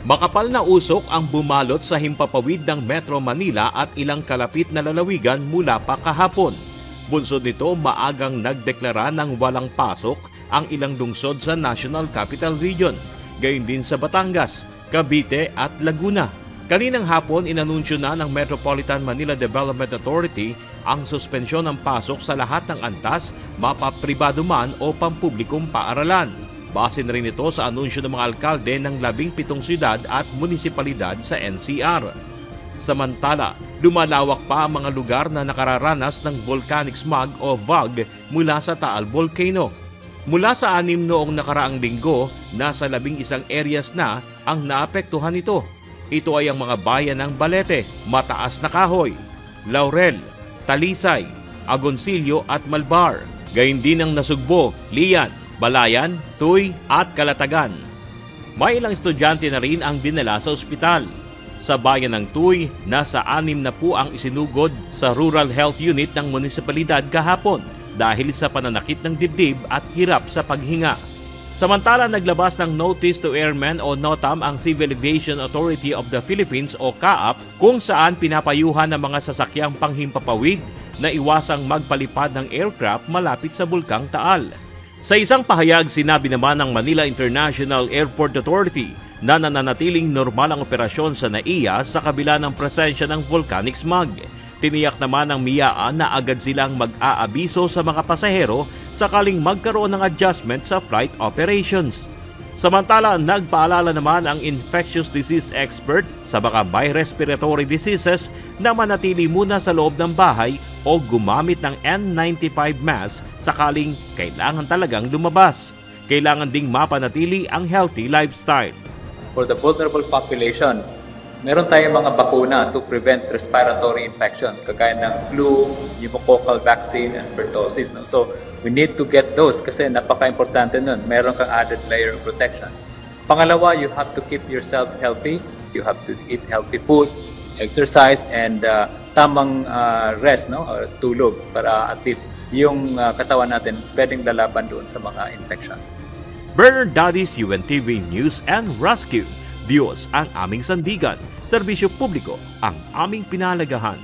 Makapal na usok ang bumalot sa himpapawid ng Metro Manila at ilang kalapit na lalawigan mula pa kahapon. Bunsod nito, maagang nagdeklara ng walang pasok ang ilang lungsod sa National Capital Region, gayon din sa Batangas, Cavite at Laguna. Kaninang hapon, inanunsyo na ng Metropolitan Manila Development Authority ang suspensyon ng pasok sa lahat ng antas, mapapribado man o pampublikong paaralan. Base na rin ito sa anunsyo ng mga alkalde ng 17 syudad at munisipalidad sa NCR. Samantala, lumalawak pa ang mga lugar na nakararanas ng volcanic smog o VOG mula sa Taal Volcano. Mula sa 6 noong nakaraang linggo, nasa 11 areas na ang naapektuhan nito. Ito ay ang mga bayan ng Balete, Mataas na Kahoy, Laurel, Talisay, Agoncillo at Malbar. Gayun din ang Nasugbo, Lian, Balayan, Tuy at Calatagan. May ilang estudyante na rin ang dinala sa ospital. Sa bayan ng Tuy, nasa 6 na po ang isinugod sa Rural Health Unit ng munisipalidad kahapon dahil sa pananakit ng dibdib at hirap sa paghinga. Samantala, naglabas ng Notice to Airmen o NOTAM ang Civil Aviation Authority of the Philippines o CAAP kung saan pinapayuhan ng mga sasakyang panghimpapawid na iwasang magpalipad ng aircraft malapit sa Bulkang Taal. Sa isang pahayag, sinabi naman ng Manila International Airport Authority na nananatiling normal ang operasyon sa NAIA sa kabila ng presensya ng volcanic smog. Tiniyak naman ng MIAA na agad silang mag-aabiso sa mga pasahero sakaling magkaroon ng adjustment sa flight operations. Samantala, nagpaalala naman ang infectious disease expert sa baka may respiratory diseases na manatili muna sa loob ng bahay o gumamit ng N95 mask sakaling kailangan talagang lumabas. Kailangan ding mapanatili ang healthy lifestyle. For the vulnerable population, meron tayong mga bakuna to prevent respiratory infection, kagaya ng flu, pneumococcal vaccine, and pertussis. No? So, we need to get those kasi napaka-importante nun. Meron kang added layer of protection. Pangalawa, you have to keep yourself healthy. You have to eat healthy food, exercise, and tamang rest, no? Or tulog para at least yung katawan natin pwedeng lalaban doon sa mga infection. Bernard Dadis, UNTV News and Rescue. Diyos ang aming sandigan, serbisyo publiko ang aming pinalagahan.